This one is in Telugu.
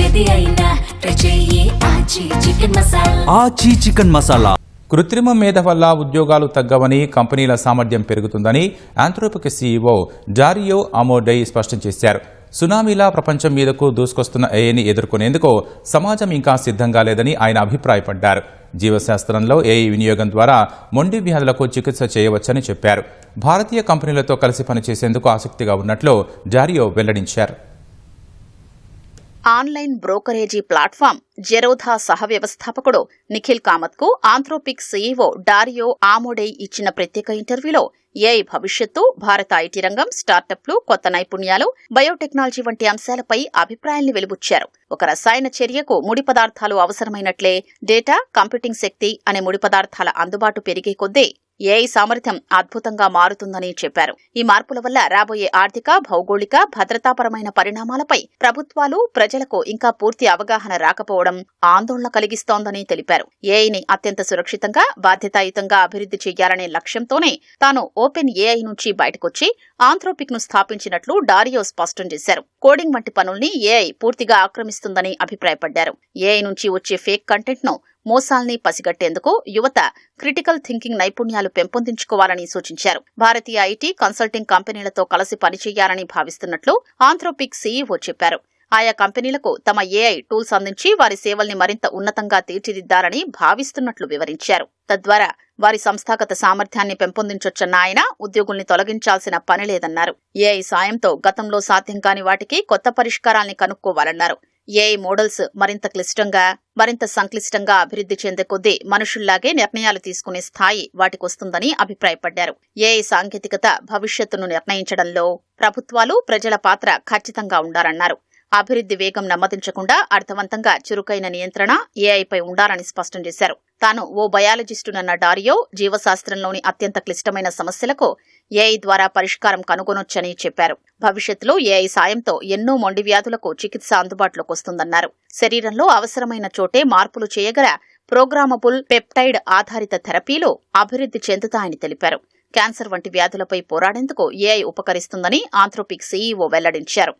ఏది అయినా ట్రై చెయ్యి ఆచి చికెన్ మసాలా. ఆచి చికెన్ మసాలా. కృత్రిమ మేధ వల్ల ఉద్యోగాలు తగ్గవని, కంపెనీల సామర్థ్యం పెరుగుతుందని ఆంథ్రోపిక్ సీఈఓ డారియో అమోడై స్పష్టం చేశారు. సునామీలా ప్రపంచం మీదకు దూసుకొస్తున్న ఏఐని ఎదుర్కొనేందుకు సమాజం ఇంకా సిద్ధంగా లేదని ఆయన అభిప్రాయపడ్డారు. జీవశాస్త్రంలో ఏఐ వినియోగం ద్వారా మొండి వ్యాధులకు చికిత్స చేయవచ్చని చెప్పారు. భారతీయ కంపెనీలతో కలిసి పనిచేసేందుకు ఆసక్తిగా ఉన్నట్లు డారియో వెల్లడించారు. ఆన్లైన్ బ్రోకరేజీ ప్లాట్ఫామ్ జెరోధా సహ వ్యవస్థాపకుడు నిఖిల్ కామత్ కు ఆంథ్రోపిక్ సీఈఓ డారియో ఆమోడై ఇచ్చిన ప్రత్యేక ఇంటర్వ్యూలో ఏఐ భవిష్యత్తు, భారత ఐటీ రంగం, స్టార్టప్లు, కొత్త నైపుణ్యాలు, బయోటెక్నాలజీ వంటి అంశాలపై అభిప్రాయాల్ని వెలుబుచ్చారు. ఒక రసాయన చర్యకు ముడి పదార్థాలు అవసరమైనట్లే డేటా, కంప్యూటింగ్ శక్తి అనే ముడి పదార్థాల అందుబాటు పెరిగే కొద్దీ ఏఐ సామర్థ్యం అద్భుతంగా మారుతుందని చెప్పారు. ఈ మార్పుల వల్ల రాబోయే ఆర్థిక, భౌగోళిక, భద్రతాపరమైన పరిణామాలపై ప్రభుత్వాలు, ప్రజలకు ఇంకా పూర్తి అవగాహన రాకపోవడం ఆందోళన కలిగిస్తోందని తెలిపారు. ఏఐని అత్యంత సురక్షితంగా, బాధ్యతాయుతంగా అభివృద్ధి చేయాలనే లక్ష్యంతోనే తాను ఓపెన్ ఏఐ నుంచి బయటకొచ్చి ఆంథ్రోపిక్ ను స్థాపించినట్లు డారియో స్పష్టం చేశారు. కోడింగ్ వంటి పనుల్ని ఏఐ పూర్తిగా ఆక్రమిస్తుందని అభిప్రాయపడ్డారు. ఏఐ నుంచి వచ్చే ఫేక్ కంటెంట్ ను, మోసాల్ని పసిగట్టేందుకు యువత క్రిటికల్ థింకింగ్ నైపుణ్యాలు పెంపొందించుకోవాలని సూచించారు. భారతీయ ఐటీ, కన్సల్టింగ్ కంపెనీలతో కలిసి పనిచేయాలని భావిస్తున్నట్లు ఆంథ్రోపిక్ సీఈఓ చెప్పారు. ఆయా కంపెనీలకు తమ ఏఐ టూల్స్ అందించి వారి సేవల్ని మరింత ఉన్నతంగా తీర్చిదిద్దాలని భావిస్తున్నట్లు వివరించారు. తద్వారా వారి సంస్థాగత సామర్థ్యాన్ని పెంపొందించొచ్చన్న ఆయన ఉద్యోగుల్ని తొలగించాల్సిన పనిలేదన్నారు. ఏఐ సాయంతో గతంలో సాధ్యం కాని వాటికి కొత్త పరిష్కారాల్ని కనుక్కోవాలన్నారు. ఏఐ మోడల్స్ మరింత క్లిష్టంగా, మరింత సంక్లిష్టంగా అభివృద్ధి చెందే కొద్దీ మనుషుల్లాగే నిర్ణయాలు తీసుకునే స్థాయి వాటికొస్తుందని అభిప్రాయపడ్డారు. ఏఐ సాంకేతికత భవిష్యత్తును నిర్ణయించడంలో ప్రభుత్వాలు, ప్రజల పాత్ర ఖచ్చితంగా ఉండాలన్నారు. అభివృద్ధి వేగం నెమ్మదించకుండా అర్థవంతంగా చురుకైన నియంత్రణ ఏఐపై ఉండాలని స్పష్టం చేశారు. తాను ఓ బయాలజిస్టునన్న డారియో జీవశాస్త్రంలోని అత్యంత క్లిష్టమైన సమస్యలకు ఏఐ ద్వారా పరిష్కారం కనుగొనొచ్చని చెప్పారు. భవిష్యత్తులో ఏఐ సాయంతో ఎన్నో మొండి వ్యాధులకు చికిత్స అందుబాటులోకి వస్తుందన్నారు. శరీరంలో అవసరమైన చోటే మార్పులు చేయగల ప్రోగ్రామబుల్ పెప్టైడ్ ఆధారిత థెరపీలు అభివృద్ధి చెందుతాయని తెలిపారు. క్యాన్సర్ వంటి వ్యాధులపై పోరాడేందుకు ఏఐ ఉపకరిస్తుందని ఆంథ్రోపిక్ సీఈఓ వెల్లడించారు.